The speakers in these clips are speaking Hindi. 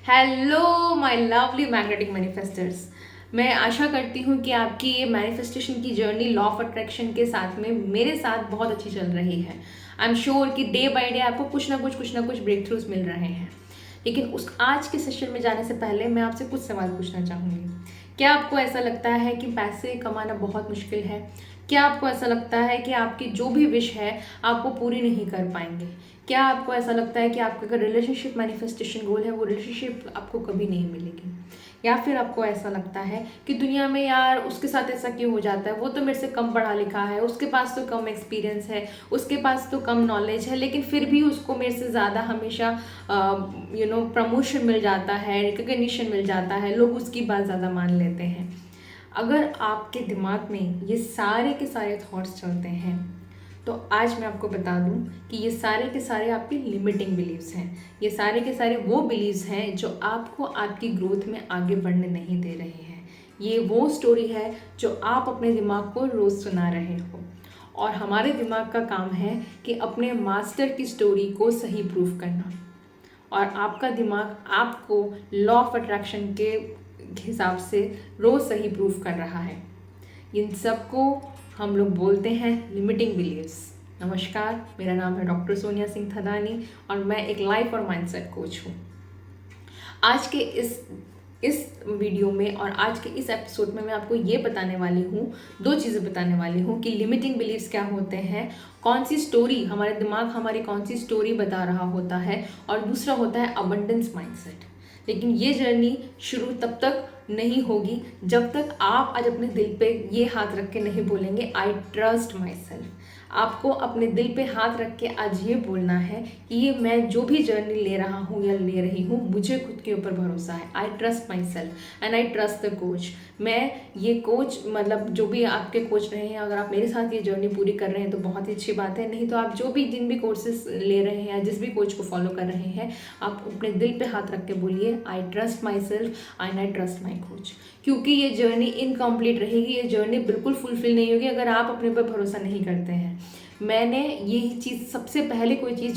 Hello my lovely magnetic manifesters. मैं आशा करती हूँ कि आपकी ये मैनिफेस्टेशन की जर्नी लॉ ऑफ अट्रैक्शन के साथ में मेरे साथ बहुत अच्छी चल रही है। आई एम श्योर कि डे बाय डे आपको कुछ ना कुछ ब्रेक थ्रूज मिल रहे हैं। लेकिन उस आज के सेशन में जाने से पहले मैं आपसे कुछ सवाल पूछना चाहूँगी। क्या आपको ऐसा लगता है कि पैसे कमाना बहुत मुश्किल है? क्या आपको ऐसा लगता है कि आपकी जो भी विश है आप वो पूरी नहीं कर पाएंगे? क्या आपको ऐसा लगता है कि आपका अगर रिलेशनशिप मैनिफेस्टेशन गोल है वो रिलेशनशिप आपको कभी नहीं मिलेगी? या फिर आपको ऐसा लगता है कि दुनिया में यार उसके साथ ऐसा क्यों हो जाता है, वो तो मेरे से कम पढ़ा लिखा है, उसके पास तो कम एक्सपीरियंस है, उसके पास तो कम नॉलेज है, लेकिन फिर भी उसको मेरे से ज़्यादा हमेशा प्रमोशन मिल जाता है, रिकग्निशन मिल जाता है, लोग उसकी बात ज़्यादा मान लेते हैं। अगर आपके दिमाग में ये सारे के सारे थॉट्स चलते हैं तो आज मैं आपको बता दूं कि ये सारे के सारे आपके लिमिटिंग बिलीव्स हैं। ये सारे के सारे वो बिलीव्स हैं जो आपको आपकी ग्रोथ में आगे बढ़ने नहीं दे रहे हैं। ये वो स्टोरी है जो आप अपने दिमाग को रोज़ सुना रहे हो, और हमारे दिमाग का काम है कि अपने मास्टर की स्टोरी को सही प्रूफ करना। और आपका दिमाग आपको लॉ ऑफ अट्रैक्शन के हिसाब से रोज़ सही प्रूफ कर रहा है। इन सबको हम लोग बोलते हैं लिमिटिंग बिलीव्स। नमस्कार, मेरा नाम है डॉक्टर सोनिया सिंह थदानी और मैं एक लाइफ और माइंडसेट कोच हूँ। आज के इस वीडियो में और आज के इस एपिसोड में मैं आपको ये बताने वाली हूँ, दो चीज़ें बताने वाली हूँ कि लिमिटिंग बिलीव्स क्या होते हैं, कौन सी स्टोरी हमारे दिमाग हमारी कौन सी स्टोरी बता रहा होता है, और दूसरा होता है अबंडेंस माइंडसेट। लेकिन ये जर्नी शुरू तब तक नहीं होगी जब तक आप आज अपने दिल पे ये हाथ रख के नहीं बोलेंगे आई ट्रस्ट माई सेल्फ। आपको अपने दिल पे हाथ रख के आज ये बोलना है कि ये मैं जो भी जर्नी ले रहा हूँ या ले रही हूँ, मुझे खुद के ऊपर भरोसा है। I trust my self and I trust the coach. मैं ये कोच, मतलब जो भी आपके कोच रहे हैं, अगर आप मेरे साथ ये जर्नी पूरी कर रहे हैं तो बहुत ही अच्छी बात है। नहीं तो आप जो भी जिन भी कोर्सेस ले रहे हैं या जिस भी कोच को फॉलो कर रहे हैं, आप अपने दिल पे हाथ रख के बोलिए I trust my self and I trust my coach. क्योंकि ये जर्नी इनकम्प्लीट रहेगी, ये जर्नी बिल्कुल फुलफिल नहीं होगी अगर आप अपने पर भरोसा नहीं करते हैं। मैंने यही चीज़ सबसे पहले कोई चीज़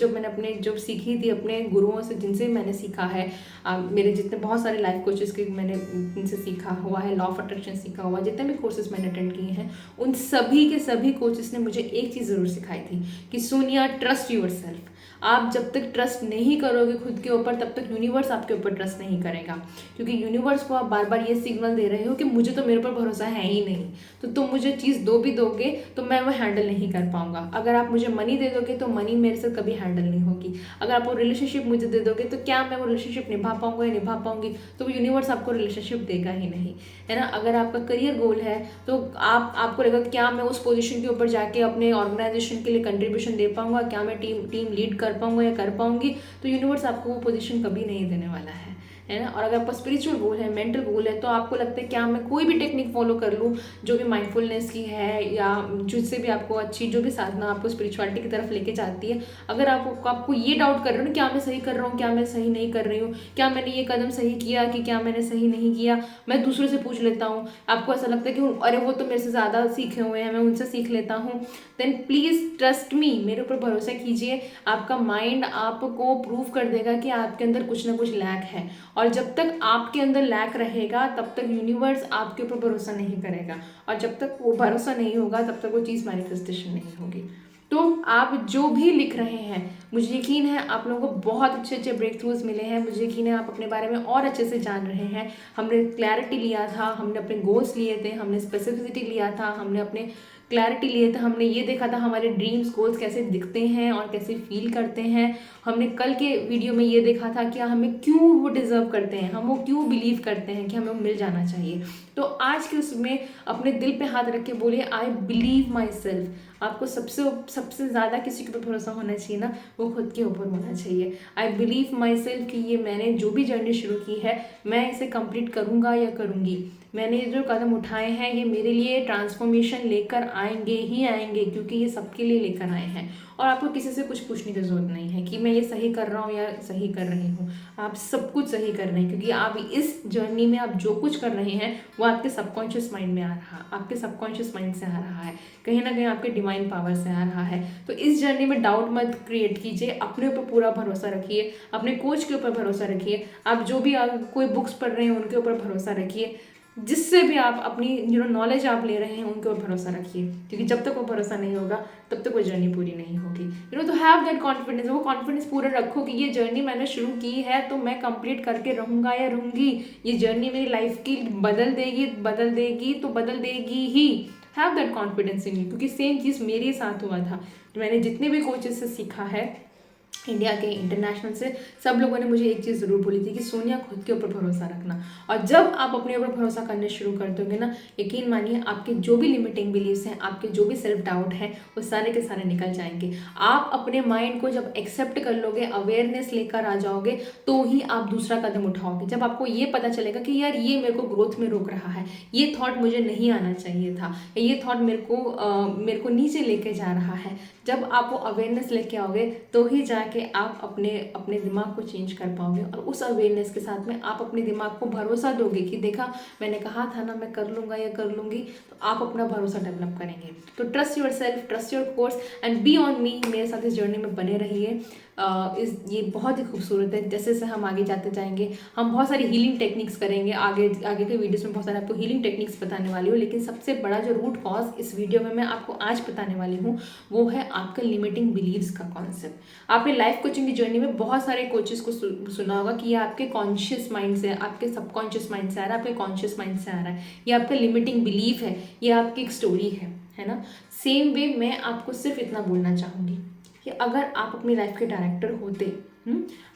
जो सीखी थी अपने गुरुओं से, जिनसे मैंने सीखा है, मेरे जितने बहुत सारे लाइफ कोचेस के मैंने इनसे सीखा हुआ है, लॉ ऑफ अट्रैक्शन सीखा हुआ, जितने भी कोर्सेज मैंने अटेंड किए हैं, उन सभी के सभी कोचेस ने मुझे एक चीज़ ज़रूर सिखाई थी कि सोनिया, ट्रस्ट यूर सेल्फ। आप जब तक ट्रस्ट नहीं करोगे खुद के ऊपर, तब तक यूनिवर्स आपके ऊपर ट्रस्ट नहीं करेगा। क्योंकि यूनिवर्स को आप बार बार ये सिग्नल दे रहे हो कि मुझे तो मेरे ऊपर भरोसा है ही नहीं, तो तुम मुझे चीज़ दो भी दोगे तो मैं वो हैंडल नहीं कर पाऊंगा। अगर आप मुझे मनी दे दोगे तो मनी मेरे से कभी हैंडल नहीं होगी। अगर आप वो रिलेशनशिप मुझे दे दोगे तो क्या मैं वो रिलेशनशिप निभा पाऊंगा या निभा पाऊंगी? तो वो यूनिवर्स आपको रिलेशनशिप देगा ही नहीं, है ना। अगर आपका करियर गोल है तो आपको लगेगा क्या मैं उस पोजीशन के ऊपर जाके अपने ऑर्गेनाइजेशन के लिए कंट्रीब्यूशन दे पाऊंगा, क्या मैं टीम लीड कर पाऊंगा या कर पाऊंगी? तो यूनिवर्स आपको वो पोजीशन कभी नहीं देने वाला है ना। और अगर आपका स्पिरिचुअल गोल है, मेंटल गोल है, तो आपको लगता है क्या मैं कोई भी टेक्निक फॉलो कर लूँ जो भी माइंडफुलनेस की है या जिससे भी आपको अच्छी जो भी साधना आपको स्पिरिचुअलिटी की तरफ लेके जाती है, अगर आपको ये डाउट कर रहे हो ना, क्या मैं सही कर रहा हूँ, क्या मैं सही नहीं कर रही हूँ, क्या मैंने ये कदम सही किया कि क्या मैंने सही नहीं किया, मैं दूसरे से पूछ लेता हूँ, आपको ऐसा लगता है कि अरे वो तो मेरे से ज़्यादा सीखे हुए हैं, मैं उनसे सीख लेता हूँ, देन प्लीज़ ट्रस्ट मी, मेरे ऊपर भरोसा कीजिए। आपका माइंड आपको प्रूव कर देगा कि आपके अंदर कुछ ना कुछ लैक है, और जब तक आपके अंदर लैक रहेगा तब तक यूनिवर्स आपके ऊपर भरोसा नहीं करेगा, और जब तक वो भरोसा नहीं होगा तब तक वो चीज़ मैनिफेस्टेशन नहीं होगी। तो आप जो भी लिख रहे हैं, मुझे यकीन है आप लोगों को बहुत अच्छे अच्छे ब्रेक थ्रूज मिले हैं, मुझे यकीन है आप अपने बारे में और अच्छे से जान रहे हैं। हमने क्लैरिटी लिया था, हमने अपने गोल्स लिए थे, हमने स्पेसिफिसिटी लिया था, हमने अपने क्लैरिटी लिए थे, हमने ये देखा था हमारे ड्रीम्स गोल्स कैसे दिखते हैं और कैसे फील करते हैं। हमने कल के वीडियो में ये देखा था कि हमें क्यों वो डिज़र्व करते हैं, हम वो क्यों बिलीव करते हैं कि हमें वो मिल जाना चाहिए। तो आज के उसमें अपने दिल पे हाथ रख के बोलिए आई बिलीव माई सेल्फ। आपको सबसे ज़्यादा किसी के ऊपर भरोसा होना चाहिए ना, वो खुद के ऊपर होना चाहिए। आई बिलीव माई सेल्फ कि ये मैंने जो भी जर्नी शुरू की है मैं इसे कंप्लीट करूँगा या करूँगी। मैंने जो कदम उठाए हैं ये मेरे लिए ट्रांसफॉर्मेशन लेकर आएंगे ही आएंगे, क्योंकि ये सबके लिए लेकर आए हैं। और आपको किसी से कुछ पूछने की ज़रूरत नहीं है कि मैं ये सही कर रहा हूँ या सही कर रही हूँ। आप सब कुछ सही कर रहे हैं, क्योंकि आप इस जर्नी में आप जो कुछ कर रहे हैं वो आपके सबकॉन्शियस माइंड में आ रहा, आपके सबकॉन्शियस माइंड से आ रहा है, कहीं ना कहीं आपके डिवाइन पावर से आ रहा है। तो इस जर्नी में डाउट मत क्रिएट कीजिए, अपने ऊपर पूरा भरोसा रखिए, अपने कोच के ऊपर भरोसा रखिए, आप जो भी कोई बुक्स पढ़ रहे हैं उनके ऊपर भरोसा रखिए, जिससे भी आप अपनी नॉलेज आप ले रहे हैं उनके ऊपर भरोसा रखिए, क्योंकि जब तक वो भरोसा नहीं होगा तब तक वो जर्नी पूरी नहीं होगी। तो हैव दैट कॉन्फिडेंस, वो कॉन्फिडेंस पूरा रखो कि ये जर्नी मैंने शुरू की है तो मैं कंप्लीट करके रहूँगा या रहूँगी, ये जर्नी मेरी लाइफ की बदल देगी तो बदल देगी ही। Have that confidence in you, क्योंकि सेम चीज़ मेरे साथ हुआ था। मैंने जितने भी कोचेस से सीखा है, इंडिया के, इंटरनेशनल से, सब लोगों ने मुझे एक चीज़ ज़रूर बोली थी कि सोनिया खुद के ऊपर भरोसा रखना। और जब आप अपने ऊपर भरोसा करने शुरू कर दोगे ना, यकीन मानिए आपके जो भी लिमिटिंग बिलीव्स हैं, आपके जो भी सेल्फ डाउट है, वो सारे के सारे निकल जाएंगे। आप अपने माइंड को जब एक्सेप्ट कर लोगे, अवेयरनेस लेकर आ जाओगे, तो ही आप दूसरा कदम उठाओगे। जब आपको ये पता चलेगा कि यार ये मेरे को ग्रोथ में रोक रहा है, ये थॉट मुझे नहीं आना चाहिए था, या ये थॉट मेरे को नीचे लेके जा रहा है, जब आप वो अवेयरनेस लेके आओगे तो ही जाके आप अपने दिमाग को चेंज कर पाओगे। और उस अवेयरनेस के साथ में आप अपने दिमाग को भरोसा दोगे कि देखा मैंने कहा था ना मैं कर लूँगा या कर लूँगी, तो आप अपना भरोसा डेवलप करेंगे। तो trust your self, trust your course and be on me. मेरे साथ इस जर्नी में बने रहिए। ये बहुत ही खूबसूरत है। जैसे जैसे हम आगे जाते जाएंगे, हम बहुत सारी हीलिंग टेक्निक्स करेंगे। आगे के वीडियोस में बहुत सारे आपको हीलिंग टेक्निक्स बताने वाली हूँ, लेकिन सबसे बड़ा जो रूट कॉज इस वीडियो में मैं आपको आज बताने वाली हूँ वो है आपका लिमिटिंग बिलीव्स का कॉन्सेप्ट। आपने लाइफ कोचिंग की जर्नी में बहुत सारे कोचेस को सुना होगा कि ये आपके कॉन्शियस माइंड से, आपके सबकॉन्शियस माइंड से आ रहा है, आपके कॉन्शियस माइंड से आ रहा है, ये आपका लिमिटिंग बिलीफ है, ये आपकी एक स्टोरी है ना। सेम वे मैं आपको सिर्फ इतना बोलना चाहूँगी कि अगर आप अपनी लाइफ के डायरेक्टर होते,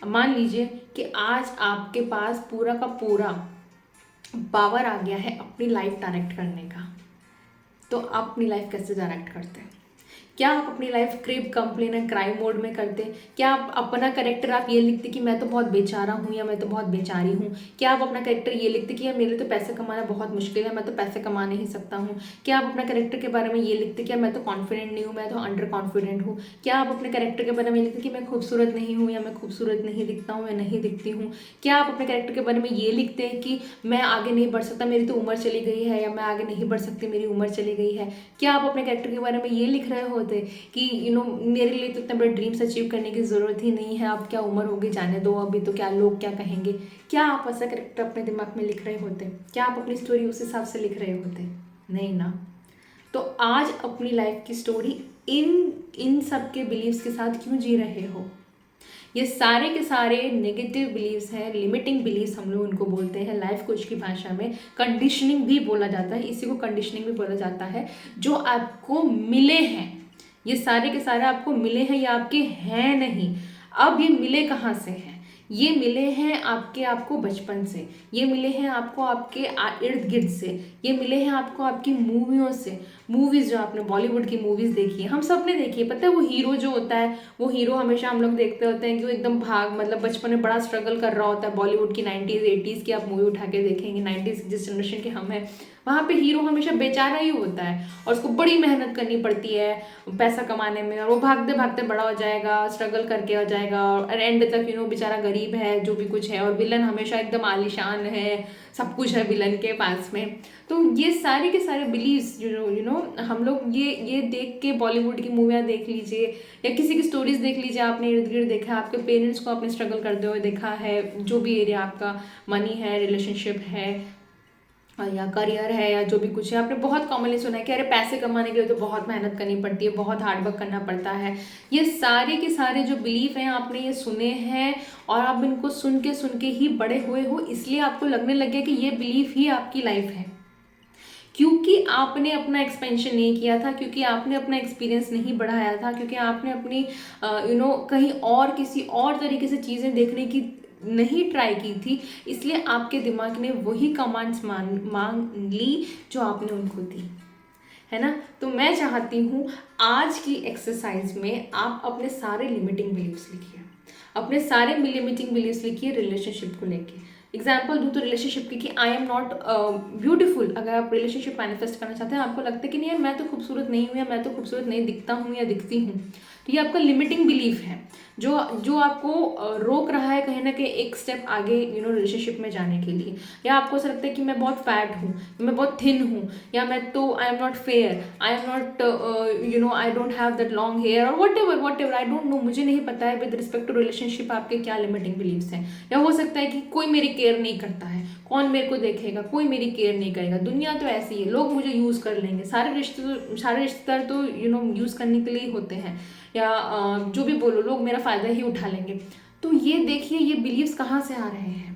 मान लीजिए कि आज आपके पास पूरा का पूरा पावर आ गया है अपनी लाइफ डायरेक्ट करने का, तो आप अपनी लाइफ कैसे डायरेक्ट करते हैं? क्या आप अपनी life crib, complain and crime mode में करते? क्या आप अपना कैरेक्टर आप ये लिखते कि मैं तो बहुत बेचारा हूँ या मैं तो बहुत बेचारी हूँ? क्या आप अपना कैरेक्टर ये लिखते कि यार मेरे तो पैसे कमाना बहुत मुश्किल है, मैं तो पैसे कमा नहीं सकता हूँ? क्या आप अपना कैरेक्टर के बारे में ये लिखते कि मैं तो कॉन्फिडेंट नहीं हूँ, मैं तो अंडर कॉन्फिडेंट हूँ? क्या आप अपने कैरेक्टर के बारे में लिखते कि मैं खूबसूरत नहीं हूँ या मैं खूबसूरत नहीं दिखता हूँ या नहीं दिखती हूँ? क्या आप अपने कैरेक्टर के बारे में ये लिखते हैं कि मैं आगे नहीं बढ़ सकता, मेरी तो उम्र चली गई है, या मैं आगे नहीं बढ़ सकती, मेरी उम्र चली गई है? क्या आप अपने कैरेक्टर के बारे में ये लिख रहे होते कि मेरे लिए तो इतने बड़े ड्रीम्स अचीव करने की ज़रूरत ही नहीं है, अब क्या उम्र होगी, जाने दो अभी, तो क्या लोग क्या कहेंगे? क्या आप ऐसा कैरेक्टर अपने दिमाग में लिख रहे होते? क्या आप अपनी स्टोरी उस हिसाब से लिख रहे होते? नहीं ना। तो आज अपनी लाइफ की स्टोरी इन सब के बिलीव्स के साथ क्यों जी रहे हो? ये सारे के सारे नेगेटिव बिलीव्स हैं, लिमिटिंग बिलीव्स हम लोग उनको बोलते हैं। लाइफ कोच की भाषा में कंडीशनिंग भी बोला जाता है, इसी को कंडीशनिंग भी बोला जाता है। जो आपको मिले हैं, ये सारे के सारे आपको मिले हैं, ये आपके हैं नहीं। अब ये मिले कहाँ से हैं? ये मिले हैं आपको बचपन से, ये मिले हैं आपको आपके इर्द गिर्द से, ये मिले हैं आपको आपकी मूवियों से। मूवीज़ जो आपने बॉलीवुड की मूवीज़ देखी है, हम सब ने देखी है। पता है वो हीरो जो होता है, वो हीरो हमेशा हम लोग देखते होते हैं कि वो एकदम मतलब बचपन में बड़ा स्ट्रगल कर रहा होता है। बॉलीवुड की 90s 80s की आप मूवी उठा के देखेंगे, 90s जिस जनरेशन के हम हैं, वहाँ पे हीरो हमेशा बेचारा ही होता है और उसको बड़ी मेहनत करनी पड़ती है पैसा कमाने में, और वो भागते भागते बड़ा हो जाएगा, स्ट्रगल करके हो जाएगा, और एंड तक बेचारा गरीब है, जो भी कुछ है, और विलन हमेशा एकदम आलीशान है, सब कुछ है विलन के पास में। तो ये सारे के सारे बिलीव्स हम लोग ये देख के, बॉलीवुड की मूवियाँ देख लीजिए या किसी की स्टोरीज देख लीजिए, आपने इर्द गिर्द देखा है, आपके पेरेंट्स को आपने स्ट्रगल करते हुए देखा है, जो भी एरिया आपका मनी है, रिलेशनशिप है या करियर है या जो भी कुछ है, आपने बहुत कॉमनली सुना है कि अरे पैसे कमाने के लिए तो बहुत मेहनत करनी पड़ती है, बहुत हार्डवर्क करना पड़ता है। ये सारे के सारे जो बिलीफ हैं आपने ये सुने हैं, और आप इनको सुन के ही बड़े हुए हो, इसलिए आपको लगने लग गया कि ये बिलीफ ही आपकी लाइफ है। क्योंकि आपने अपना एक्सपेंशन नहीं किया था, क्योंकि आपने अपना एक्सपीरियंस नहीं बढ़ाया था, क्योंकि आपने अपनी कहीं और किसी और तरीके से चीज़ें देखने की नहीं ट्राई की थी, इसलिए आपके दिमाग ने वही कमांड्स मांग ली जो आपने उनको दी, है ना। तो मैं चाहती हूँ आज की एक्सरसाइज में आप अपने सारे लिमिटिंग बिलीव्स लिखिए, अपने सारे लिमिटिंग बिलीव्स लिखिए रिलेशनशिप को लेके। एग्जाम्पल दूँ तो रिलेशनशिप की, कि आई एम नॉट ब्यूटीफुल। अगर आप रिलेशनशिप मैनिफेस्ट करना चाहते हैं, आपको लगता है कि नहीं यार मैं तो खूबसूरत नहीं हूँ, या मैं तो खूबसूरत नहीं दिखता हूँ या दिखती हूँ, तो ये आपका लिमिटिंग बिलीफ है जो जो आपको रोक रहा है कहीं ना कहीं एक स्टेप आगे रिलेशनशिप में जाने के लिए। या आपको ऐसा लगता है कि मैं बहुत फैट हूँ, मैं बहुत थिन हूँ, या मैं तो I am not fair, I am not I don't have that long hair, और whatever I don't know, मुझे नहीं पता है विद रिस्पेक्ट टू रिलेशनशिप आपके क्या लिमिटिंग बिलीव्स हैं। या हो सकता है कि कोई मेरी केयर नहीं करता है, कौन मेरे को देखेगा, कोई मेरी केयर नहीं करेगा, दुनिया तो ऐसी है, लोग मुझे यूज़ कर लेंगे, सारे रिश्तेदार तो यूज़ करने के लिए होते हैं, या जो भी बोलो, लोग मेरा फ़ायदा ही उठा लेंगे। तो ये देखिए ये बिलीव्स कहाँ से आ रहे हैं।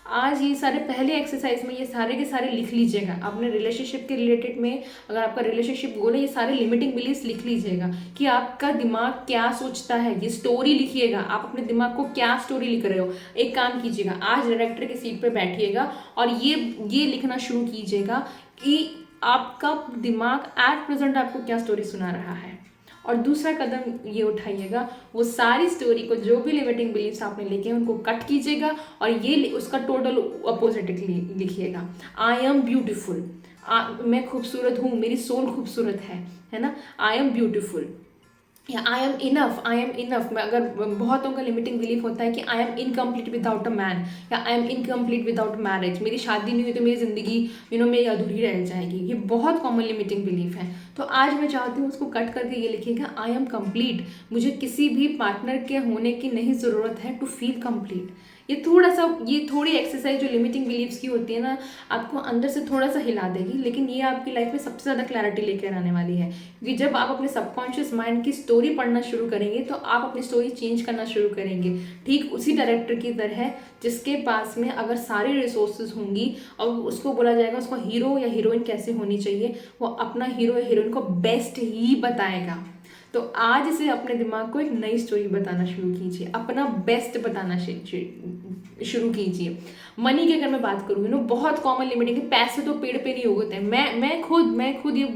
आज ये सारे पहले एक्सरसाइज में ये सारे के सारे लिख लीजिएगा अपने रिलेशनशिप के रिलेटेड में। अगर आपका रिलेशनशिप गोल है, ये सारे लिमिटिंग बिलीव्स लिख लीजिएगा कि आपका दिमाग क्या सोचता है, ये स्टोरी लिखिएगा, आप अपने दिमाग को क्या स्टोरी लिख रहे हो। एक काम कीजिएगा, आज डायरेक्टर की सीट पर बैठिएगा और ये लिखना शुरू कीजिएगा कि आपका दिमाग एट प्रेजेंट आपको क्या स्टोरी सुना रहा है। और दूसरा कदम ये उठाइएगा, वो सारी स्टोरी को, जो भी लिमिटिंग बिलीव्स आपने लिखे हैं उनको कट कीजिएगा और ये उसका टोटल अपोजिट लिखिएगा। आई एम ब्यूटिफुल, मैं खूबसूरत हूँ, मेरी सोल खूबसूरत है ना। आई एम ब्यूटिफुल, या I am enough, I am enough. मैं अगर बहुतों का लिमिटिंग बिलीफ होता है कि I am incomplete without a man, या I am incomplete without marriage, मेरी शादी नहीं हुई तो मेरी ज़िंदगी मेरी अधूरी रह जाएगी। ये बहुत कॉमन लिमिटिंग बिलीफ है। तो आज मैं चाहती हूँ उसको कट करके ये लिखिएगा, आई एम कम्प्लीट, मुझे किसी भी पार्टनर के होने की नहीं ज़रूरत है टू फील कम्प्लीट। ये थोड़ी एक्सरसाइज जो लिमिटिंग बिलीव्स की होती है ना, आपको अंदर से थोड़ा सा हिला देगी, लेकिन ये आपकी लाइफ में सबसे ज़्यादा क्लैरिटी लेकर आने वाली है। क्योंकि जब आप अपने सबकॉन्शियस माइंड की स्टोरी पढ़ना शुरू करेंगे तो आप अपनी स्टोरी चेंज करना शुरू करेंगे, ठीक उसी डायरेक्टर की तरह जिसके पास में अगर सारी रिसोर्सेज होंगी और उसको बोला जाएगा उसको हीरो या हीरोइन कैसे होनी चाहिए, वो अपना हीरो या हीरोइन को बेस्ट ही बताएगा। तो आज से अपने दिमाग को एक नई स्टोरी बताना शुरू कीजिए, अपना बेस्ट बताना शुरू कीजिए। मनी की अगर मैं बात करूँ बहुत कॉमन लिमिटिंग है, पैसे तो पेड़ पे नहीं उगते हैं। मैं खुद ये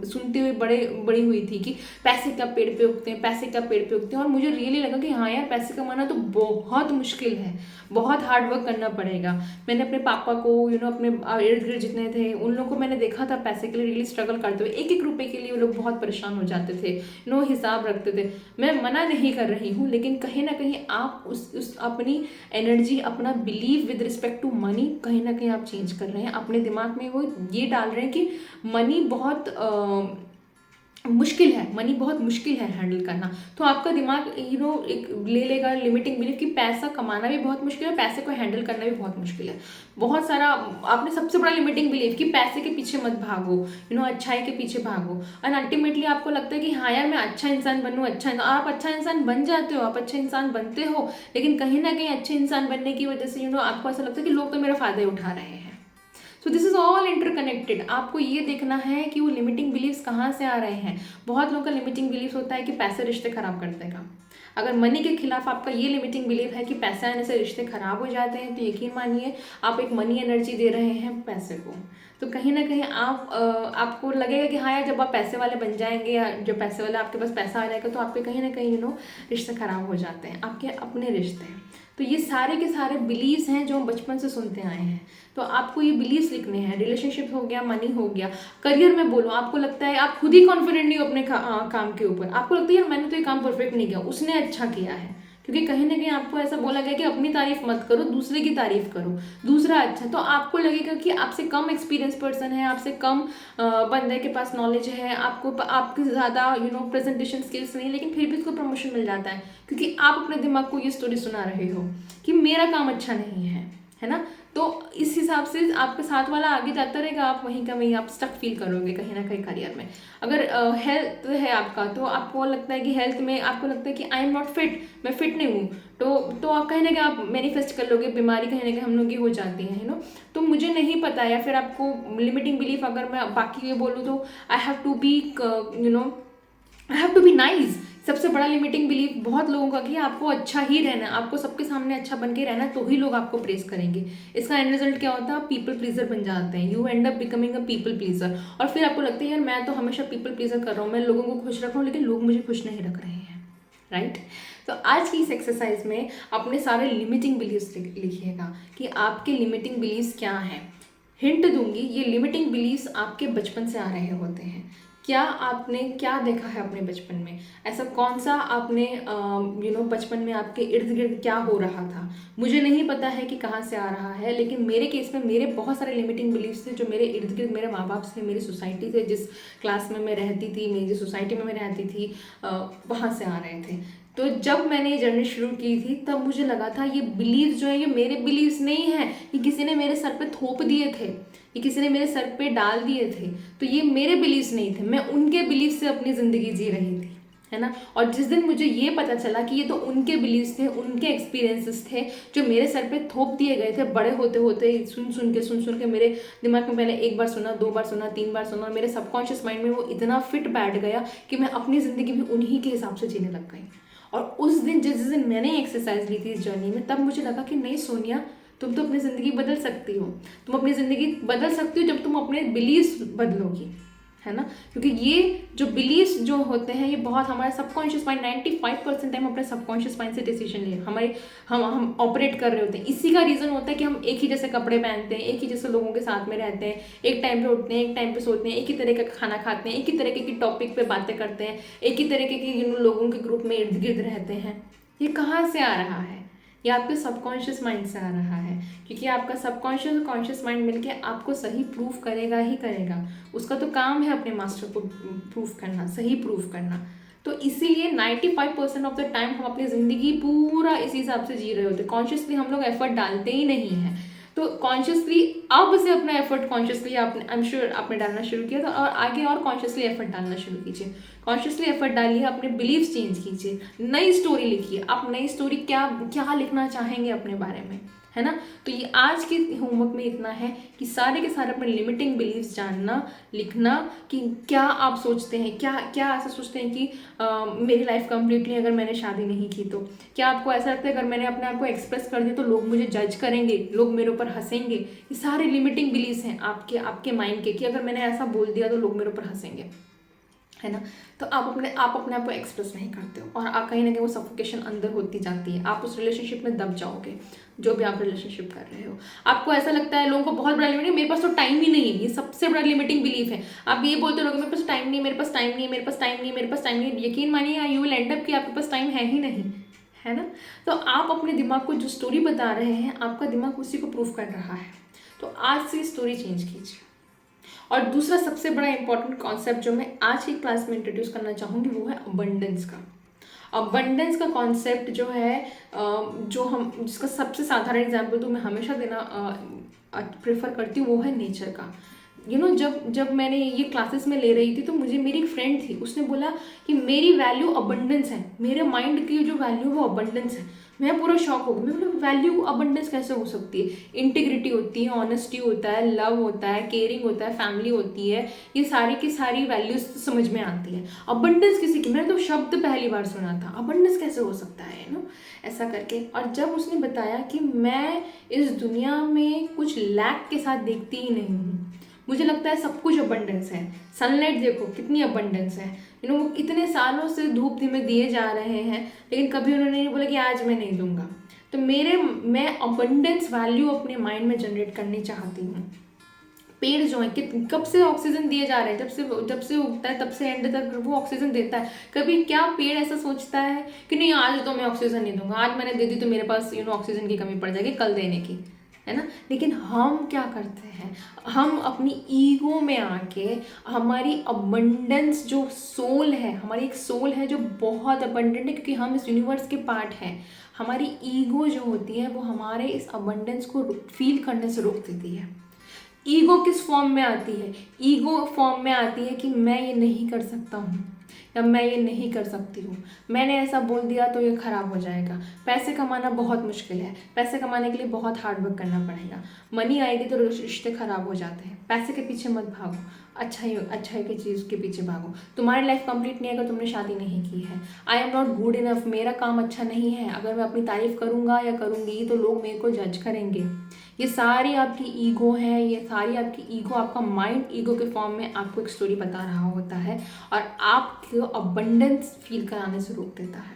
सुनते हुए बड़ी हुई थी कि पैसे कब पेड़ पे उगते हैं, पैसे कब पेड़ पे उगते हैं। और मुझे रियली लगा कि हाँ यार, पैसे कमाना तो बहुत मुश्किल है, बहुत हार्ड वर्क करना पड़ेगा। मैंने अपने पापा को अपने इर्द गिर्द जितने थे उन लोगों को मैंने देखा था पैसे के लिए रियली स्ट्रगल करते हुए। एक एक रुपए के लिए वो लोग बहुत परेशान हो जाते थे, हिसाब रखते थे। मैं मना नहीं कर रही हूँ, लेकिन कहीं ना कहीं आप उस अपनी एनर्जी, अपना believe with respect to money कहीं ना कहीं आप चेंज कर रहे हैं। अपने दिमाग में वो ये डाल रहे हैं कि मनी बहुत मुश्किल है, मनी बहुत मुश्किल है हैंडल करना। तो आपका दिमाग एक ले लेगा लिमिटिंग बिलीफ कि पैसा कमाना भी बहुत मुश्किल है, पैसे को हैंडल करना भी बहुत मुश्किल है। बहुत सारा आपने सबसे बड़ा लिमिटिंग बिलीफ कि पैसे के पीछे मत भागो, अच्छाई के पीछे भागो। एंड अल्टीमेटली आपको लगता है कि हाँ यार मैं अच्छा इंसान बनूँ, आप अच्छा इंसान बन जाते हो, आप अच्छा इंसान बनते हो, लेकिन कहीं ना कहीं अच्छे इंसान बनने की वजह से आपको ऐसा लगता है कि लोग तो मेरा फायदा उठा रहे हैं। So this is all interconnected. आपको ये देखना है कि वो लिमिटिंग बिलीव्स कहाँ से आ रहे हैं। बहुत लोगों का लिमिटिंग बिलीफ होता है कि पैसे रिश्ते खराब कर देगा। अगर मनी के खिलाफ आपका ये लिमिटिंग बिलीफ है कि पैसे आने से रिश्ते खराब हो जाते हैं, तो यकीन मानिए आप एक मनी एनर्जी दे रहे हैं पैसे को। तो कहीं ना कहीं आपको लगेगा कि हाँ यार जब आप पैसे वाले बन जाएंगे, या जब पैसे वाले आपके पास पैसा आ जाएगा, तो आपके कहीं ना कहीं रिश्ते खराब हो जाते हैं, आपके अपने रिश्ते हैं। तो ये सारे के सारे बिलीव्स हैं जो हम बचपन से सुनते आए हैं। तो आपको ये बिलीव्स लिखने हैं। रिलेशनशिप हो गया, मनी हो गया, करियर में बोलो, आपको लगता है आप खुद ही कॉन्फिडेंट नहीं हो अपने काम के ऊपर, आपको लगता है यार मैंने तो ये काम परफेक्ट नहीं किया, उसने अच्छा किया है। क्योंकि कहीं ना कहीं आपको ऐसा बोला गया कि अपनी तारीफ मत करो, दूसरे की तारीफ करो, दूसरा अच्छा। तो आपको लगेगा कि आपसे कम एक्सपीरियंस पर्सन है, आपसे कम बंदे के पास नॉलेज है, आपके ज़्यादा प्रेजेंटेशन स्किल्स नहीं, लेकिन फिर भी उसको प्रमोशन मिल जाता है, क्योंकि आप अपने दिमाग को ये स्टोरी सुना रहे हो कि मेरा काम अच्छा नहीं है ना। तो इस हिसाब से आपके साथ वाला आगे जाता रहेगा, आप वहीं का वहीं आप स्टक फील करोगे कहीं ना कहीं करियर में। अगर हेल्थ है आपका, तो आपको लगता है कि हेल्थ में आपको लगता है कि आई एम नॉट फिट, मैं फिट नहीं हूँ, तो आप कहीं ना कहीं आप मैनिफेस्ट कर लोगे। बीमारी कहीं ना कहीं हम लोग की हो जाती है तो मुझे नहीं पता, या फिर आपको लिमिटिंग बिलीफ अगर मैं बाकी ये बोलूँ तो I have to be nice. सबसे बड़ा लिमिटिंग बिलीफ बहुत लोगों का कि आपको अच्छा ही रहना है, आपको सबके सामने अच्छा बन के रहना है, तो ही लोग आपको प्रेस करेंगे। इसका एंड रिजल्ट क्या होता है, आप पीपल प्लीजर बन जाते हैं। You and up becoming a people pleaser. और फिर आपको लगता है यार मैं तो हमेशा पीपल प्लीजर कर रहा हूँ, मैं लोगों को खुश रख रहा हूँ, लेकिन लोग मुझे खुश नहीं रख रहे हैं, राइट। तो आज की इस एक्सरसाइज में अपने सारे लिमिटिंग बिलीव्स लिखिएगा कि आपके लिमिटिंग बिलीव्स क्या हैं। हिंट दूंगी, ये लिमिटिंग बिलीव्स आपके बचपन से आ रहे होते हैं। क्या आपने क्या देखा है अपने बचपन में, ऐसा कौन सा आपने बचपन में आपके इर्द गिर्द क्या हो रहा था। मुझे नहीं पता है कि कहाँ से आ रहा है, लेकिन मेरे केस में मेरे बहुत सारे लिमिटिंग बिलीव्स थे जो मेरे इर्द गिर्द मेरे माँ बाप से, मेरी सोसाइटी से, जिस क्लास में मैं रहती थी, मेरी जिस सोसाइटी में मैं रहती थी, वहाँ से आ रहे थे। तो जब मैंने ये जर्नी शुरू की थी तब मुझे लगा था ये बिलीव्स जो है ये मेरे बिलीव्स नहीं है, ये किसी ने मेरे सर पे थोप दिए थे, ये किसी ने मेरे सर पे डाल दिए थे। तो ये मेरे बिलीव्स नहीं थे, मैं उनके बिलीव से अपनी ज़िंदगी जी रही थी, है ना। और जिस दिन मुझे ये पता चला कि ये तो उनके बिलीव्स थे, उनके एक्सपीरियंसेस थे जो मेरे सर पे थोप दिए गए थे, बड़े होते होते सुन सुन के मेरे दिमाग में पहले एक बार सुना, 2 बार सुना, 3 बार सुना, और मेरे सबकॉन्शियस माइंड में वो इतना फिट बैठ गया कि मैं अपनी ज़िंदगी भी उन्हीं के हिसाब से जीने लग गई। और उस दिन जिस दिन मैंने एक्सरसाइज ली थी इस जर्नी में, तब मुझे लगा कि नहीं सोनिया, तुम तो अपनी ज़िंदगी बदल सकती हो। तुम अपनी ज़िंदगी बदल सकती हो जब तुम अपने बिलीव्स बदलोगी, है ना। क्योंकि ये जो बिलीव्स जो होते हैं ये बहुत हमारे सबकॉन्शियस माइंड 95% टाइम अपने सबकॉन्शियस माइंड से डिसीजन लिए हमारे हम ऑपरेट कर रहे होते हैं। इसी का रीज़न होता है कि हम एक ही जैसे कपड़े पहनते हैं, एक ही जैसे लोगों के साथ में रहते हैं, एक टाइम पे उठते हैं, एक टाइम पे सोते हैं, एक ही तरीके का खाना खाते हैं, एक ही तरीके की टॉपिक पे बातें करते हैं, एक ही तरीके के लोगों के ग्रुप में इर्द गिर्द रहते हैं। ये कहाँ से आ रहा है? ये आपके सबकॉन्शियस माइंड से आ रहा है, क्योंकि आपका सबकॉन्शियस और कॉन्शियस माइंड मिलके आपको सही प्रूफ करेगा ही करेगा। उसका तो काम है अपने मास्टर को प्रूफ करना, सही प्रूफ करना। तो इसीलिए 95% ऑफ द टाइम हम अपनी ज़िंदगी पूरा इसी हिसाब से जी रहे होते हैं। कॉन्शियसली हम लोग एफर्ट डालते ही नहीं हैं। तो कॉन्शियसली अब से अपना एफर्ट कॉन्शियसली आपने, आई एम श्योर आपने डालना शुरू किया, तो और आगे और कॉन्शियसली एफर्ट डालना शुरू कीजिए। कॉन्शियसली एफर्ट डालिए, अपने बिलीव्स चेंज कीजिए, नई स्टोरी लिखिए। आप नई स्टोरी क्या क्या लिखना चाहेंगे अपने बारे में, है ना। तो ये आज के होमवर्क में इतना है कि सारे के सारे अपने लिमिटिंग बिलीव्स जानना, लिखना कि क्या आप सोचते हैं, क्या क्या ऐसा सोचते हैं कि मेरी लाइफ कंप्लीटली अगर मैंने शादी नहीं की तो, क्या आपको ऐसा लगता है अगर मैंने अपने आप को एक्सप्रेस कर दिया तो लोग मुझे जज करेंगे, लोग मेरे ऊपर हंसेंगे। ये सारे लिमिटिंग बिलीव्स हैं आपके माइंड के कि अगर मैंने ऐसा बोल दिया तो लोग मेरे ऊपर हंसेंगे, है ना। तो आप अपने आप को एक्सप्रेस नहीं करते हो और आप कहीं ना कहीं वो सफोकेशन अंदर होती जाती है। आप उस रिलेशनशिप में दब जाओगे, जो भी आप रिलेशनशिप कर रहे हो। आपको ऐसा लगता है, लोगों को बहुत बड़ा लिमिट है, मेरे पास तो टाइम ही नहीं है, ये सबसे बड़ा लिमिटिंग बिलीफ है। आप ये बोलते रहोगे मेरे पास टाइम नहीं, मेरे पास टाइम नहीं, मेरे पास टाइम नहीं, मेरे पास टाइम नहीं, यकीन मानिए यू विल एंड अप कि आपके पास टाइम है ही नहीं, है ना। तो आप अपने दिमाग को जो स्टोरी बता रहे हैं, आपका दिमाग उसी को प्रूफ कर रहा है। तो आज से स्टोरी चेंज कीजिए। और दूसरा सबसे बड़ा इंपॉर्टेंट कॉन्सेप्ट जो मैं आज की क्लास में इंट्रोड्यूस करना चाहूँगी वो है अबंडेंस का। अबंडेंस का कॉन्सेप्ट जो है, जो हम जिसका सबसे साधारण एग्जांपल तो मैं हमेशा देना प्रेफर करती हूँ, वो है नेचर का। जब मैंने ये क्लासेस में ले रही थी तो मुझे मेरी एक फ्रेंड थी, उसने बोला कि मेरी वैल्यू अबंडेंस है, मेरे माइंड की जो वैल्यू वो अबंडेंस है। मैं पूरा शॉक हो गई, मैं बोला वैल्यू अबंडेंस कैसे हो सकती है? इंटीग्रिटी होती है, ऑनेस्टी होता है, लव होता है, केयरिंग होता है, फैमिली होती है, ये सारी की सारी वैल्यूज समझ में आती है। अबंडेंस किसी की, मैंने तो शब्द पहली बार सुना था, अबंडेंस कैसे हो सकता है ना, ऐसा करके। और जब उसने बताया कि मैं इस दुनिया में कुछ लैक के साथ देखती ही नहीं हूँ, मुझे लगता है सब कुछ अबंडेंस है। सनलाइट देखो कितनी अबंडेंस है, वो इतने सालों से धूप में दिए जा रहे हैं, लेकिन कभी उन्होंने नहीं बोला कि आज मैं नहीं दूंगा। तो मैं अबंडेंस वैल्यू अपने माइंड में जनरेट करनी चाहती हूँ। पेड़ जो है कि कब से ऑक्सीजन दिए जा रहे हैं, जब से उगता है तब से एंड तक वो ऑक्सीजन देता है। कभी क्या पेड़ ऐसा सोचता है कि नहीं आज तो मैं ऑक्सीजन नहीं दूंगा, आज मैंने दे दी तो मेरे पास ऑक्सीजन की कमी पड़ जाएगी कल देने की, है ना। लेकिन हम क्या करते हैं, हम अपनी ईगो में आके हमारी अबंडेंस जो सोल है, हमारी एक सोल है जो बहुत अबंडेंट है, क्योंकि हम इस यूनिवर्स के पार्ट हैं। हमारी ईगो जो होती है वो हमारे इस अबंडेंस को फील करने से रोक देती है। ईगो किस फॉर्म में आती है? ईगो फॉर्म में आती है कि मैं ये नहीं कर सकता हूँ, या मैं ये नहीं कर सकती हूँ, मैंने ऐसा बोल दिया तो ये खराब हो जाएगा, पैसे कमाना बहुत मुश्किल है, पैसे कमाने के लिए बहुत हार्ड वर्क करना पड़ेगा, मनी आएगी तो रिश्ते खराब हो जाते हैं, पैसे के पीछे मत भागो, अच्छाई की चीज़ के पीछे भागो, तुम्हारी लाइफ कंप्लीट नहीं है अगर तुमने शादी नहीं की है, आई एम नॉट गुड इनफ, मेरा काम अच्छा नहीं है, अगर मैं अपनी तारीफ करूँगा या करूँगी तो लोग मेरे को जज करेंगे। ये सारी आपकी ईगो है, ये सारी आपकी ईगो, आपका माइंड ईगो के फॉर्म में आपको एक स्टोरी बता रहा होता है और आपको अबंडेंस फील कराने से रोक देता है।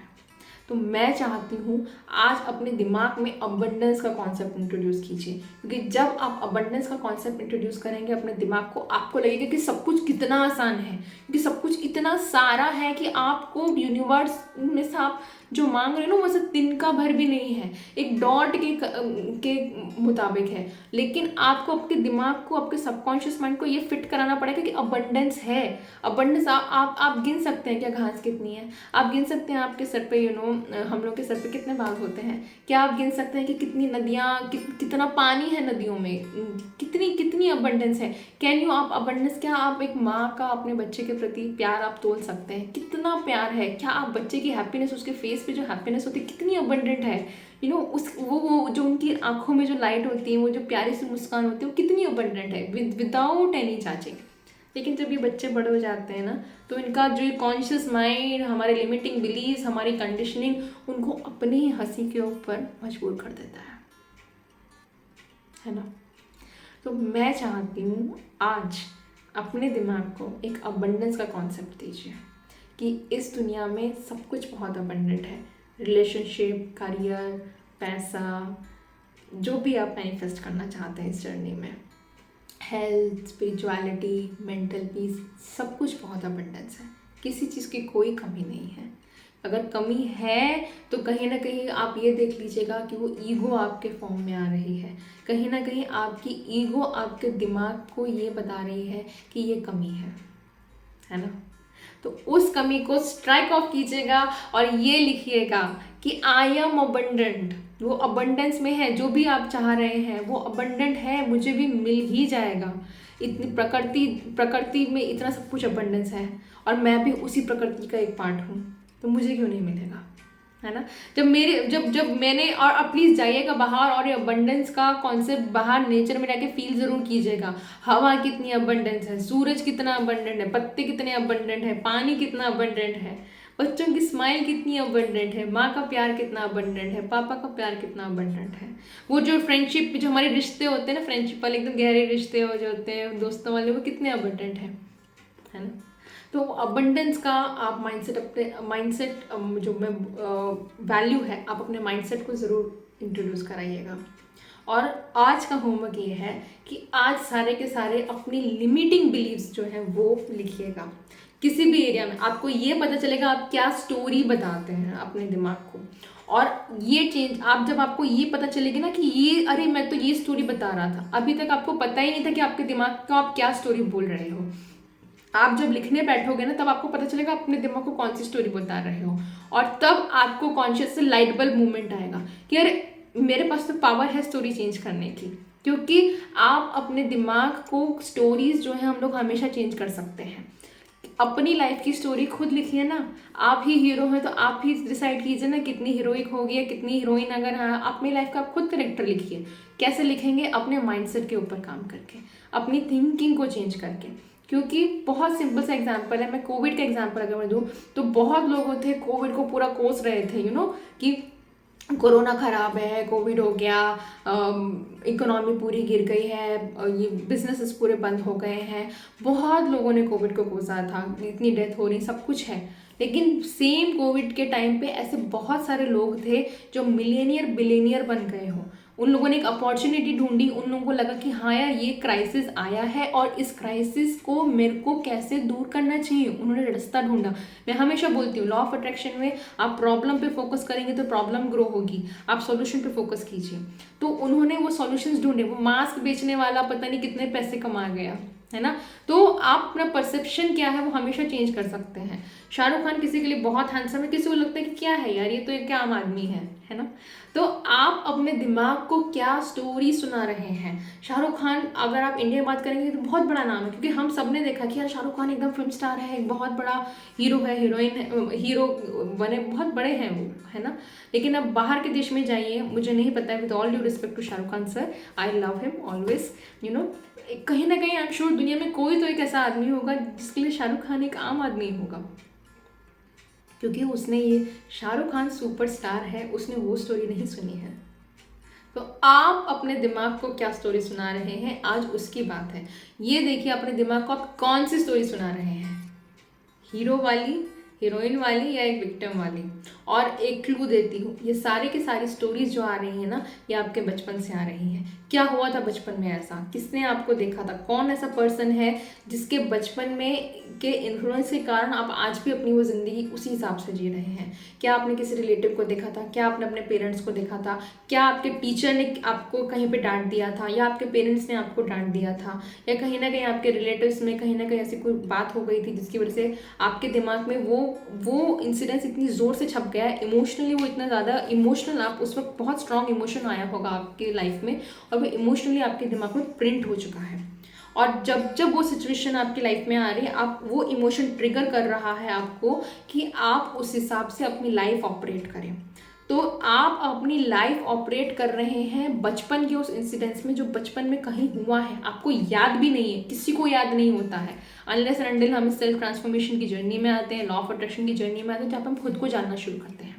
तो मैं चाहती हूँ आज अपने दिमाग में अबंडेंस का कॉन्सेप्ट इंट्रोड्यूस कीजिए, क्योंकि जब आप अबंडेंस का कॉन्सेप्ट इंट्रोड्यूस करेंगे अपने दिमाग को, आपको लगेगा कि सब कुछ कितना आसान है, क्योंकि सब कुछ इतना सारा है कि आपको यूनिवर्स में से आप जो मांग रहे हो ना, वैसे तिनका भर भी नहीं है, एक डॉट के मुताबिक है। लेकिन आपको आपके दिमाग को, आपके सबकॉन्शियस माइंड को ये फिट कराना पड़ेगा कि अबंडेंस है। अबंडेंस आप गिन सकते हैं क्या घास कितनी है? आप गिन सकते हैं आपके सर पे हम लोग के सर पे कितने बाल होते हैं? क्या आप गिन सकते हैं कि कितनी नदियाँ, कितना पानी है नदियों में, कितनी कितनी अबंडेंस है? कैन यू आप अबंडेंस, क्या आप एक माँ का अपने बच्चे के प्रति प्यार आप तोल सकते हैं? कितना प्यार है? क्या आप बच्चे की हैप्पीनेस, उसके फेस पे जो हैप्पीनेस होती है कितनी अबंडेंट है? उस वो जो उनकी आंखों में जो लाइट होती है, वो जो प्यारी सी मुस्कान होती है, वो कितनी अबंडेंट है विदाउट एनी चाचिंग। लेकिन जब ये बच्चे बड़े हो जाते हैं ना, तो इनका जो कॉन्शियस माइंड, हमारे लिमिटिंग बिलीव्स, हमारी कंडीशनिंग उनको अपनी ही हंसी के ऊपर मजबूर कर देता है ना। तो मैं चाहती हूँ आज अपने दिमाग को एक अबंडेंस का कॉन्सेप्ट दीजिए कि इस दुनिया में सब कुछ बहुत अबंडेंट है। रिलेशनशिप, करियर, पैसा, जो भी आप मैनिफेस्ट करना चाहते हैं इस जर्नी में, हेल्थ, स्पिरिचुअलिटी, मेंटल पीस, सब कुछ बहुत अबंडेंस है। किसी चीज़ की कोई कमी नहीं है। अगर कमी है तो कहीं ना कहीं आप ये देख लीजिएगा कि वो ईगो आपके फॉर्म में आ रही है। कहीं ना कहीं आपकी ईगो आपके दिमाग को ये बता रही है कि ये कमी है ना। तो उस कमी को स्ट्राइक ऑफ कीजिएगा और ये लिखिएगा कि आई एम अबंडेंट। वो अबंडेंस में है, जो भी आप चाह रहे हैं वो अबंडेंट है, मुझे भी मिल ही जाएगा। इतनी प्रकृति में इतना सब कुछ अबंडेंस है और मैं भी उसी प्रकृति का एक पार्ट हूँ, तो मुझे क्यों नहीं मिलेगा, है ना। जब मैंने, और अब प्लीज़ जाइएगा बाहर और ये अबंडेंस का कॉन्सेप्ट बाहर नेचर में जाके फील ज़रूर कीजिएगा। हवा कितनी अबंडेंस है, सूरज कितना अबंडेंट है, पत्ते कितने अबंडेंट है, पानी कितना अबंडेंट है, बच्चों की स्माइल कितनी अबंडेंट है, माँ का प्यार कितना अबंडेंट है, पापा का प्यार कितना अबंडेंट है। वो जो फ्रेंडशिप, जो हमारे रिश्ते होते हैं ना, फ्रेंडशिप वाले एकदम गहरे रिश्ते हो जो होते हैं दोस्तों वाले, वो कितने अबंडेंट है ना। तो अबंडेंस का आप माइंडसेट जो मैं वैल्यू है, आप अपने माइंडसेट को ज़रूर इंट्रोड्यूस कराइएगा। और आज का होमवर्क ये है कि आज सारे के सारे अपनी लिमिटिंग बिलीव्स जो है वो लिखिएगा। किसी भी एरिया में आपको ये पता चलेगा आप क्या स्टोरी बताते हैं अपने दिमाग को। और ये चेंज आप, जब आपको ये पता चलेगी ना कि ये, अरे मैं तो ये स्टोरी बता रहा था, अभी तक आपको पता ही नहीं था कि आपके दिमाग को आप क्या स्टोरी बोल रहे हो। आप जब लिखने बैठोगे ना, तब आपको पता चलेगा अपने दिमाग को कौन सी स्टोरी बता रहे हो। और तब आपको कॉन्शियस से लाइट बल्ब मूवमेंट आएगा कि अरे मेरे पास तो पावर है स्टोरी चेंज करने की। क्योंकि आप अपने दिमाग को, स्टोरीज जो है हम लोग हमेशा चेंज कर सकते हैं। अपनी लाइफ की स्टोरी खुद लिखिए ना। आप ही हीरो हैं तो आप ही डिसाइड कीजिए ना कितनी हीरोइक होगी या कितनी हीरोइन। अगर हाँ, अपनी लाइफ का आप खुद करेक्टर लिखिए। कैसे लिखेंगे? अपने माइंडसेट के ऊपर काम करके, अपनी थिंकिंग को चेंज करके। क्योंकि बहुत सिंपल सा एग्जांपल है, मैं कोविड का एग्जांपल अगर मैं दूँ तो बहुत लोग थे कोविड को पूरा कोस रहे थे, कि कोरोना खराब है, कोविड हो गया, इकोनॉमी पूरी गिर गई है, ये बिजनेसेस पूरे बंद हो गए हैं। बहुत लोगों ने कोविड को कोसा था, इतनी डेथ हो रही, सब कुछ है। लेकिन सेम कोविड के टाइम पे ऐसे बहुत सारे लोग थे जो मिलियनियर बिलियनियर बन गए हो। उन लोगों ने एक अपॉर्चुनिटी ढूंढी। उन लोगों को लगा कि हाँ यार, ये क्राइसिस आया है और इस क्राइसिस को मेरे को कैसे दूर करना चाहिए, उन्होंने रास्ता ढूंढा। मैं हमेशा बोलती हूँ, लॉ ऑफ अट्रैक्शन में आप प्रॉब्लम पे फोकस करेंगे तो प्रॉब्लम ग्रो होगी, आप सॉल्यूशन पे फोकस कीजिए। तो उन्होंने वो सॉल्यूशंस ढूंढे। वो मास्क बेचने वाला पता नहीं कितने पैसे कमा गया, है ना। तो आप अपना परसेप्शन क्या है वो हमेशा चेंज कर सकते हैं। शाहरुख खान किसी के लिए बहुत हैंडसम है, किसी को लगता है कि क्या है यार, ये तो एक क्या आम आदमी है ना। तो आप अपने दिमाग को क्या स्टोरी सुना रहे हैं। शाहरुख खान, अगर आप इंडिया में बात करेंगे तो बहुत बड़ा नाम है, क्योंकि हम सब ने देखा कि यार शाहरुख खान एकदम फिल्म स्टार है, एक बहुत बड़ा हीरो है, हीरोइन है, हीरो बने, बहुत बड़े हैं वो, है ना। लेकिन अब बाहर के देश में जाइए, मुझे नहीं पता है, with all due respect to Shahrukh Khan sir, I love him always, कहीं ना कहीं आई एम श्योर दुनिया में कोई तो एक ऐसा आदमी होगा जिसके लिए शाहरुख खान एक आम आदमी होगा, क्योंकि उसने ये शाहरुख खान सुपरस्टार है, उसने वो स्टोरी नहीं सुनी है। तो आप अपने दिमाग को क्या स्टोरी सुना रहे हैं, आज उसकी बात है। ये देखिए अपने दिमाग को आप कौन सी स्टोरी सुना रहे हैं, हीरो वाली हीरोइन वाली या एक विक्टिम वाली। और एक क्लू देती हूँ, ये सारे की सारी स्टोरीज जो आ रही है ना, ये आपके बचपन से आ रही हैं। क्या हुआ था बचपन में ऐसा, किसने आपको देखा था, कौन ऐसा पर्सन है जिसके बचपन में के इन्फ्लुएंस के कारण आप आज भी अपनी वो ज़िंदगी उसी हिसाब से जी रहे हैं। क्या आपने किसी रिलेटिव को देखा था, क्या आपने अपने पेरेंट्स को देखा था, क्या आपके टीचर ने आपको कहीं पे डांट दिया था, या आपके पेरेंट्स ने आपको डांट दिया था, या कहीं ना कहीं आपके रिलेटिव्स में कहीं ना कहीं ऐसी कोई बात हो गई थी जिसकी वजह से आपके दिमाग में वो इंसिडेंस इतनी ज़ोर से छप गया है, इमोशनली वो इतना ज़्यादा इमोशनल, आप उस वक्त बहुत स्ट्रॉन्ग इमोशन आया होगा आपकी लाइफ में, और वो इमोशनली आपके दिमाग में प्रिंट हो चुका है। और जब जब वो सिचुएशन आपकी लाइफ में आ रही है, आप वो इमोशन ट्रिगर कर रहा है आपको कि आप उस हिसाब से अपनी लाइफ ऑपरेट करें। तो आप अपनी लाइफ ऑपरेट कर रहे हैं बचपन के उस इंसिडेंट्स में जो बचपन में कहीं हुआ है, आपको याद भी नहीं है, किसी को याद नहीं होता है, अनलेस एंड अनटिल हम सेल्फ ट्रांसफॉर्मेशन की जर्नी में आते हैं, लॉ ऑफ अट्रैक्शन की जर्नी में आते हैं, जब हम खुद को जानना शुरू करते हैं।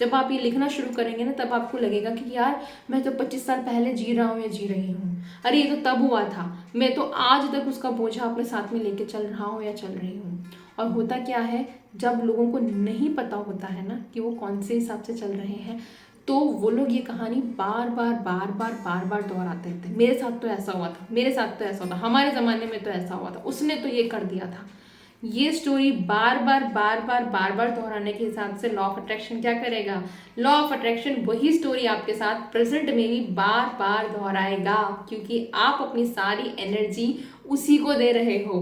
जब आप ये लिखना शुरू करेंगे ना, तब आपको लगेगा कि यार मैं तो 25 साल पहले जी रहा हूँ या जी रही हूँ, अरे ये तो तब हुआ था, मैं तो आज तक उसका बोझा अपने साथ में लेके चल रहा हूँ या चल रही हूँ। और होता क्या है, जब लोगों को नहीं पता होता है ना कि वो कौन से हिसाब से चल रहे हैं, तो वो लोग ये कहानी बार बार दोहराते रहते हैं। मेरे साथ तो ऐसा हुआ था, मेरे साथ तो ऐसा हुआ था, हमारे ज़माने में तो ऐसा हुआ था, उसने तो ये कर दिया था। ये स्टोरी बार बार दोहराने के हिसाब से लॉ ऑफ अट्रैक्शन क्या करेगा, लॉ ऑफ अट्रैक्शन वही स्टोरी आपके साथ प्रेजेंट में भी बार बार दोहराएगा, क्योंकि आप अपनी सारी एनर्जी उसी को दे रहे हो।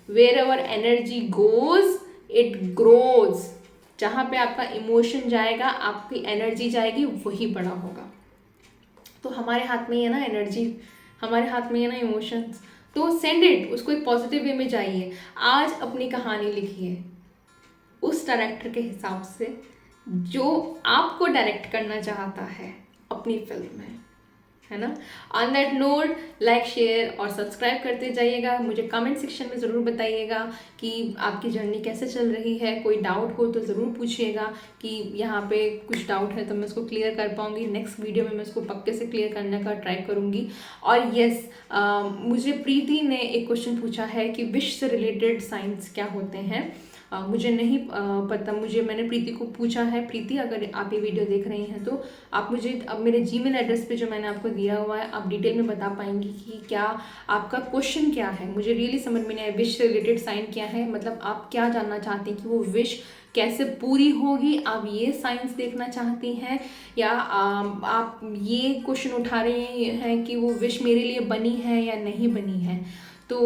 Wherever energy goes it grows. जहाँ पे आपका इमोशन जाएगा, आपकी एनर्जी जाएगी, वही बड़ा होगा। तो हमारे हाथ में है ना एनर्जी, हमारे हाथ में है ना इमोशंस, तो सेंड इट, उसको एक पॉजिटिव वे में जाइए। आज अपनी कहानी लिखिए उस डायरेक्टर के हिसाब से जो आपको डायरेक्ट करना चाहता है अपनी फिल्म में, है ना। On that note, like share और सब्सक्राइब करते जाइएगा। मुझे कमेंट सेक्शन में ज़रूर बताइएगा कि आपकी जर्नी कैसे चल रही है। कोई डाउट हो तो ज़रूर पूछिएगा कि यहाँ पे कुछ डाउट है तो मैं उसको क्लियर कर पाऊँगी। नेक्स्ट वीडियो में मैं उसको पक्के से क्लियर करने का ट्राई करूँगी। और येस, मुझे प्रीति ने एक क्वेश्चन पूछा है कि विश से रिलेटेड साइंस क्या होते हैं। मुझे नहीं पता, मैंने प्रीति को पूछा है। प्रीति, अगर आप ये वीडियो देख रही हैं तो आप मुझे अब मेरे जीमेल एड्रेस पे जो मैंने आपको दिया हुआ है, आप डिटेल में बता पाएंगी कि क्या आपका क्वेश्चन क्या है। मुझे रियली समझ में नहीं आया विश से रिलेटेड साइन क्या है, मतलब आप क्या जानना चाहती हैं कि वो विश कैसे पूरी होगी, आप ये साइंस देखना चाहती हैं, या आप ये क्वेश्चन उठा रहे हैं कि वो विश मेरे लिए बनी है या नहीं बनी है। तो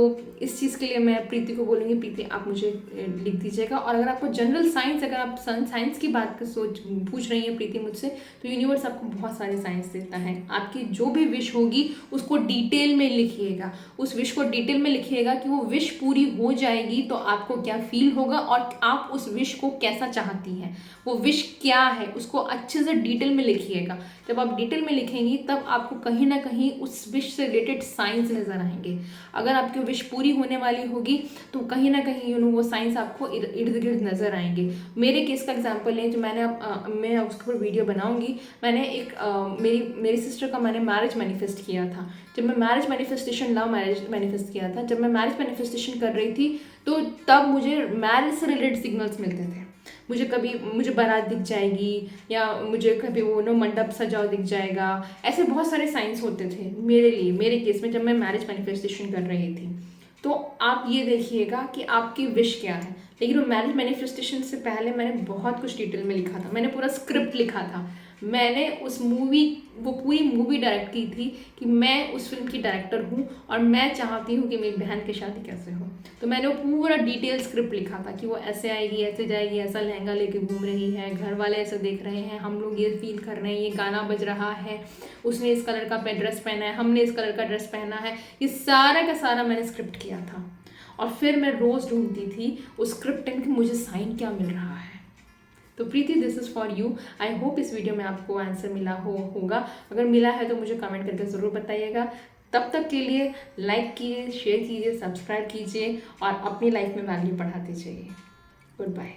इस चीज़ के लिए मैं प्रीति को बोलूँगी, प्रीति आप मुझे लिख दीजिएगा। और अगर आपको जनरल साइंस, अगर आप साइंस की बात पूछ रही हैं प्रीति मुझसे, तो यूनिवर्स आपको बहुत सारे साइंस देता है। आपकी जो भी विश होगी उसको डिटेल में लिखिएगा, उस विश को डिटेल में लिखिएगा कि वो विश पूरी हो जाएगी तो आपको क्या फील होगा और आप उस विश को कैसा चाहती हैं, वो विश क्या है, उसको अच्छे से डिटेल में लिखिएगा। जब आप डिटेल में लिखेंगी तब आपको कहीं ना कहीं उस विश से रिलेटेड साइंस नज़र आएंगे। अगर आपकी विश पूरी होने वाली होगी तो कहीं ना कहीं वो साइंस आपको इर्द गिर्द नज़र आएंगे। मेरे केस का एग्जांपल है, जो मैं उसके ऊपर वीडियो बनाऊंगी। मैंने एक मेरी सिस्टर का मैंने मैरिज मैनिफेस्ट किया था। जब मैं marriage manifestation, love marriage manifest किया था, जब मैं मैरिज मैनिफेस्टेशन कर रही थी तो तब मुझे मैरिज से रिलेटेड सिग्नल्स मिलते थे। मुझे बारात दिख जाएगी, या मुझे कभी वो मंडप सजाओ दिख जाएगा। ऐसे बहुत सारे साइंस होते थे मेरे लिए, मेरे केस में, जब मैं मैरिज मैनिफेस्टेशन कर रही थी। तो आप ये देखिएगा कि आपकी विश क्या है। लेकिन वो मैरिज मैनिफेस्टेशन से पहले मैंने बहुत कुछ डिटेल में लिखा था, मैंने पूरा स्क्रिप्ट लिखा था। मैंने वो पूरी मूवी डायरेक्ट की थी कि मैं उस फिल्म की डायरेक्टर हूँ और मैं चाहती हूँ कि मेरी बहन की शादी कैसे हो। तो मैंने वो पूरा डिटेल स्क्रिप्ट लिखा था कि वो ऐसे आएगी, ऐसे जाएगी, ऐसा लहंगा लेके घूम रही है, घर वाले ऐसे देख रहे हैं, हम लोग ये फील कर रहे हैं, ये गाना बज रहा है, उसने इस कलर का ड्रेस पहना है, हमने इस कलर का ड्रेस पहना है। ये सारा का सारा मैंने स्क्रिप्ट किया था। और फिर मैं रोज़ ढूंढती थी उस स्क्रिप्ट में कि मुझे साइन क्या मिल रहा है। तो Preeti, this is for you. I hope इस वीडियो में आपको आंसर मिला होगा। अगर मिला है तो मुझे कमेंट करके ज़रूर बताइएगा। तब तक के लिए लाइक कीजिए, शेयर कीजिए, सब्सक्राइब कीजिए और अपनी लाइफ में वैल्यू बढ़ाते जाइए। Good bye.